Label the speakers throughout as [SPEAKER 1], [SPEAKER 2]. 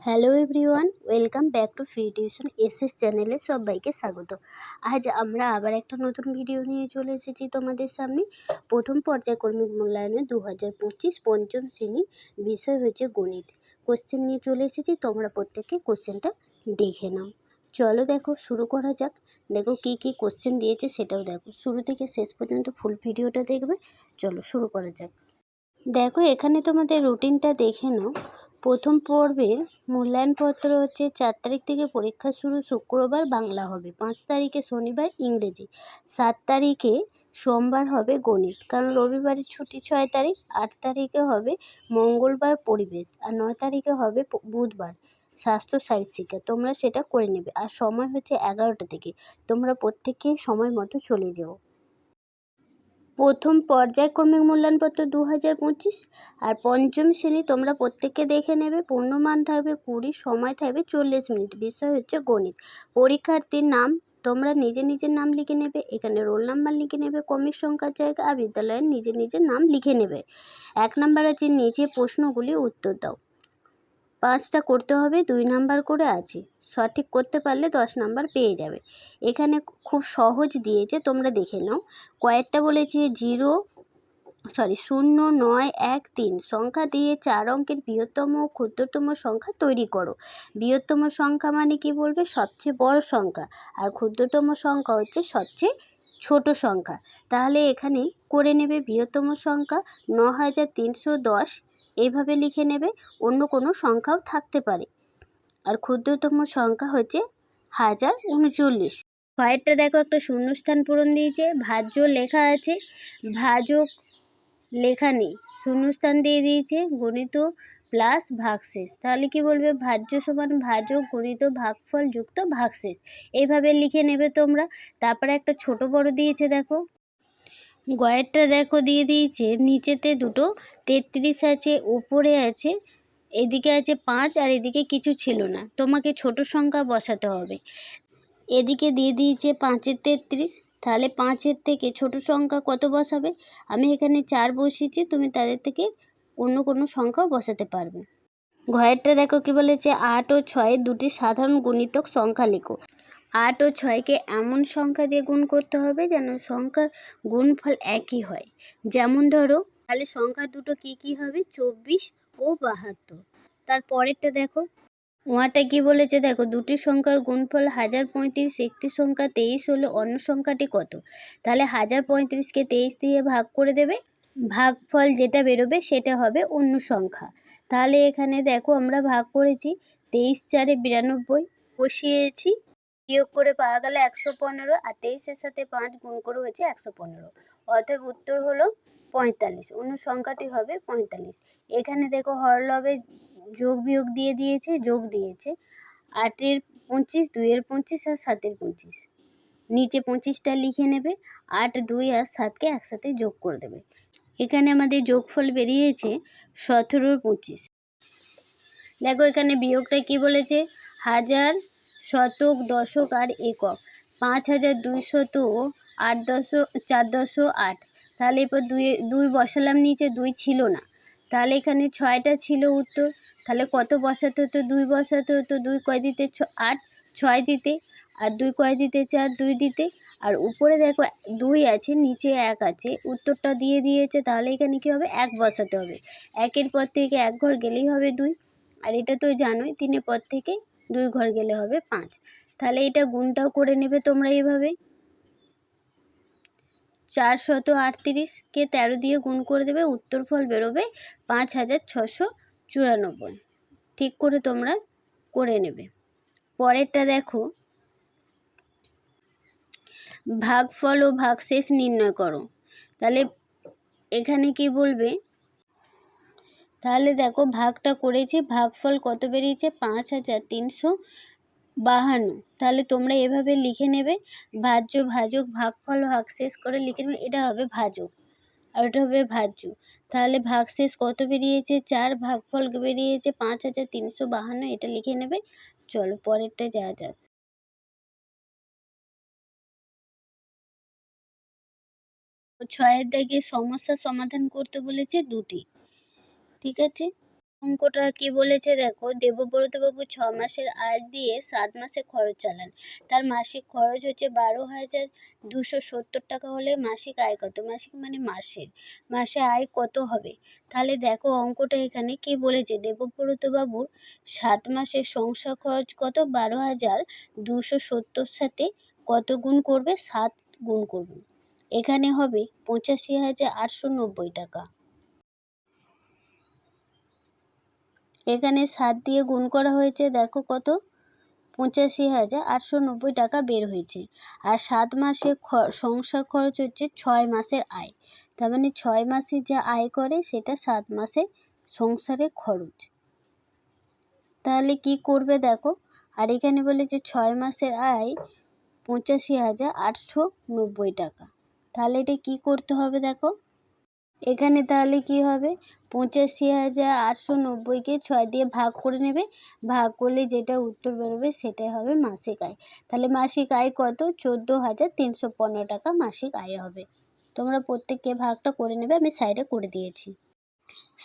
[SPEAKER 1] Hello everyone, welcome back to free tuition SS চ্যানেলে সবাইকে স্বাগত। আজ আমরা আবার একটা নতুন ভিডিও নিয়ে চলে এসেছি তোমাদের সামনে। প্রথম পর্যায়ক্রমিক মূল্যায়নে 2025 পঞ্চম শ্রেণী, বিষয় হচ্ছে গণিত। কোশ্চেন নিয়ে চলে এসেছি, তোমরা প্রত্যেকে কোশ্চেনটা দেখে নাও। চলো দেখো, শুরু করা যাক। দেখো কী কী কোশ্চেন দিয়েছে সেটাও দেখো, শুরু থেকে শেষ পর্যন্ত ফুল ভিডিওটা দেখবে। চলো শুরু করা যাক। দেখো এখানে তোমাদের রুটিনটা দেখে নাও। প্রথম পর্বের মূল্যায়নপত্র হচ্ছে 4 তারিখ থেকে পরীক্ষা শুরু, শুক্রবার বাংলা হবে, 5 তারিখে শনিবার ইংরেজি, 7 তারিখে সোমবার হবে গণিত, কারণ রবিবারের ছুটি 6 তারিখ, 8 তারিখে হবে মঙ্গলবার পরিবেশ, আর 9 তারিখে হবে বুধবার স্বাস্থ্য সাহিত্য শিক্ষা। তোমরা সেটা করে নেবে। আর সময় হচ্ছে 11টা থেকে। তোমরা প্রত্যেকে সময় মতো চলে যেও। প্রথম পর্যায়ক্রমিক মূল্যায়নপত্র 2025 আর পঞ্চম শ্রেণী তোমরা প্রত্যেককে দেখে নেবে। পূর্ণমান থাকবে 20, সময় থাকবে 40 মিনিট, বিষয় হচ্ছে গণিত। পরীক্ষার্থীর নাম তোমরা নিজের নাম লিখে নেবে, এখানে রোল নাম্বার লিখে নেবে, ক্রমিক সংখ্যার জায়গা, আর বিদ্যালয়ের নিজের নাম লিখে নেবে। 1 নাম্বার আছে নিচে প্রশ্নগুলি উত্তর দাও। 5টা করতে হবে, 2 নাম্বার করে আছে, সঠিক করতে পারলে 10 নাম্বার পেয়ে যাবে। এখানে খুব সহজ দিয়েছে, তোমরা দেখে নাও। কয়েকটা বলেছে 0913 সংখ্যা দিয়ে 4 অঙ্কের বৃহত্তম ও ক্ষুদ্রতম সংখ্যা তৈরি করো। বৃহত্তম সংখ্যা মানে কি বলবে? সবচেয়ে বড় সংখ্যা, আর ক্ষুদ্রতম সংখ্যা হচ্ছে সবচেয়ে ছোট সংখ্যা। তাহলে এখানে করে নেবে বৃহত্তম সংখ্যা 9310, এইভাবে লিখে নেবে। অন্য কোনো সংখ্যাও থাকতে পারে। আর ক্ষুদ্রতম সংখ্যা হচ্ছে 1039। কয়েকটা দেখো একটা শূন্যস্থান পূরণ দিয়েছে, ভাজ্য লেখা আছে, ভাজক লেখা নেই, শূন্যস্থান দিয়ে দিয়েছে গণিত প্লাস ভাগশেষ। তাহলে কি বলবে? ভাজ্য সমান ভাজক গণিত ভাগফল যুক্ত ভাগশেষ, এইভাবে লিখে নেবে তোমরা। তারপরে একটা ছোট বড় দিয়েছে, দেখো গয়েরটা দেখো দিয়ে দিয়েছে, নিচেতে দুটো 33 আছে, উপরে আছে, এদিকে আছে 5, আর এদিকে কিছু ছিল না, তোমাকে ছোট সংখ্যা বসাতে হবে। এদিকে দিয়ে দিয়েছে 5-এর 33, তাহলে 5-এর থেকে ছোট সংখ্যা কত বসাবে? আমি এখানে 4 বসিয়েছি, তুমি তাদের থেকে অন্য কোনো সংখ্যাও বসাতে পারবে। ঘয়েরটা দেখো কি বলেছে, 8 ও 6 দুটি সাধারণ গুণিতক সংখ্যা লেখো। 8 ও 6কে এমন সংখ্যা দিয়ে গুণ করতে হবে যেন সংখ্যার গুণফল একই হয়। যেমন ধরো, তাহলে সংখ্যা দুটো কি হবে? 24 ও 72। তারপরেরটা দেখো, ওয়াটা কি বলেছে দেখো, দুটি সংখ্যার গুণফল 1035, একটি সংখ্যা 23 হলে অন্য সংখ্যাটি কত? তাহলে 1035কে 23 দিয়ে ভাগ করে দেবে, ভাগফল যেটা বেরোবে সেটা হবে অন্য সংখ্যা। তাহলে এখানে দেখো আমরা ভাগ করেছি, 23 4 92 বসিয়েছি, বিয়োগ করে পাওয়া গেল 115, আর 23-এর সাথে 5 গুণ করে হয়েছে 115, অতএব উত্তর হলো 45, অন্য সংখ্যাটি হবে 45। এখানে দেখো হরলবে যোগ বিয়োগ দিয়ে দিয়েছে, যোগ দিয়েছে 8-এর 25, 2-এর 25 আর 7-এর 25, নিচে 25টা লিখে নেবে, 8, 2 আর 7কে একসাথে যোগ করে দেবে। এখানে আমাদের যোগফল বেরিয়েছে 17-র 25। দেখো এখানে বিয়োগটা কি বলেছে, হাজার, শতক, দশক আর একক, 5200 4 তাহলে এরপর 2 বসালাম, নিচে 2 ছিল না, তাহলে এখানে 6টা ছিল উত্তর। তাহলে কত বসাতে হতো? 2 বসাতে হতো। 2 কয় দিতে? 8, 6 দিতে, আর 2 কয় দিতে? 4, 2 দিতে, আর উপরে দেখো 2 আছে, নিচে 1 আছে, উত্তরটা দিয়ে দিয়েছে। তাহলে এখানে কি হবে? 1 বসাতে হবে। 1-এর পর থেকে 1 ঘর গেলেই হবে 2, আর এটা তো জানোই 3-এর পর থেকে 2 ঘর গেলে হবে 5। তাহলে এটা গুণটাও করে নেবে তোমরা এইভাবে, 438কে 13 দিয়ে গুণ করে দেবে, উত্তর ফল বেরোবে 5694। ঠিক করে তোমরা করে নেবে। পরেরটা দেখো, ভাগফল ও ভাগশেষ নির্ণয় করো। তাহলে এখানে কি বলবে? তাহলে দেখো ভাগটা করেছি, ভাগফল কত বেরিয়েছে? 5352। তাহলে তোমরা এভাবে লিখে নেবে, ভাজ্য, ভাজক, ভাগফল, ভাগশেষ করে লিখে নেবে। এটা হবে ভাজক আর ওটা হবে ভাজ্য। তাহলে ভাগশেষ কত বেরিয়েছে? 4, ভাগফল বেরিয়েছে 5352, এটা লিখে নেবে। চলো পরেরটা যাওয়া যাক। 6-এর দাগে সমস্যা সমাধান করতে বলেছে 2টি, ঠিক আছে। অঙ্কটা কি বলেছে দেখো, দেবব্রতবাবু 6 মাসের আয় দিয়ে 7 মাসে খরচ চালান। তার মাসিক খরচ হচ্ছে 12,270 টাকা হলে মাসিক আয় কত? মাসিক মানে মাসে আয় কত হবে? তাহলে দেখো অঙ্কটা এখানে কি বলেছে, দেবব্রতবাবুর 7 মাসের সংসার খরচ কত? 12,270 সাথে কত গুণ করবে? 7 গুণ করবে। এখানে হবে 85,890 টাকা। এখানে 7 দিয়ে গুণ করা হয়েছে, দেখো কত? 85,890 টাকা বের হয়েছে। আর 7 মাসে সংসার খরচ হচ্ছে 6 মাসের আয়। তার মানে 6 মাসে যা আয় করে সেটা 7 মাসে সংসারে খরচ। তাহলে কি করবে দেখো, আর এখানে বলেছে 6 মাসের আয় 85,890 টাকা। তাহলে এটা কি করতে হবে দেখো, এখানে তাহলে কি হবে, 85,890কে 6 দিয়ে ভাগ করে নেবে, ভাগ করলে যেটা উত্তর বেরোবে সেটাই হবে মাসিক আয়। তাহলে মাসিক আয় কত? 14,315 টাকা মাসিক আয় হবে। তোমরা প্রত্যেককে ভাগটা করে নেবে, আমি সাইডে করে দিয়েছি।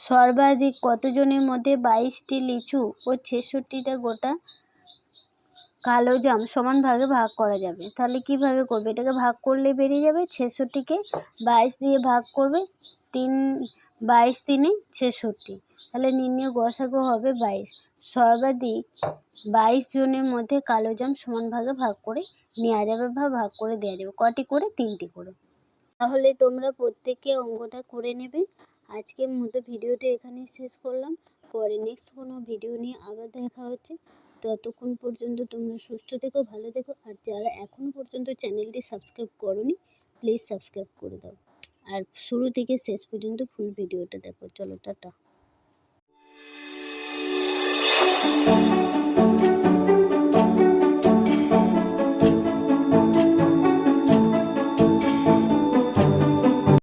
[SPEAKER 1] সর্বাধিক কতজনের মধ্যে 22টি লিচু ও 66টা গোটা কালো জাম সমান ভাগে ভাগ করা যাবে? তাহলে কিভাবে করবে, এটাকে ভাগ করলে বেরিয়ে যাবে, 66কে 22 দিয়ে ভাগ করবে, 22 তিনে 66। তাহলে নির্ণয় গসাগু হবে 22। সর্বাধিক 22 জনের মধ্যে কালো জাম সমান ভাগে ভাগ করে নেওয়া যাবে বা ভাগ করে দেওয়া যাবে। কটি করে? 3টি করে। তাহলে তোমরা প্রত্যেকে অঙ্কটা করে নেবে। আজকের মতো ভিডিওটা এখানেই শেষ করলাম। পরে নেক্সট কোনো ভিডিও নিয়ে আবার দেখা হচ্ছে। ততক্ষণ পর্যন্ত তোমরা সুস্থ থেকো, ভালো থেকো। আর যারা এখনও পর্যন্ত চ্যানেলটি সাবস্ক্রাইব করোনি, প্লিজ সাবস্ক্রাইব করে দাও। আর শুরু থেকে শেষ পর্যন্ত ফুল ভিডিওটা দেখো। চলো, টাটা।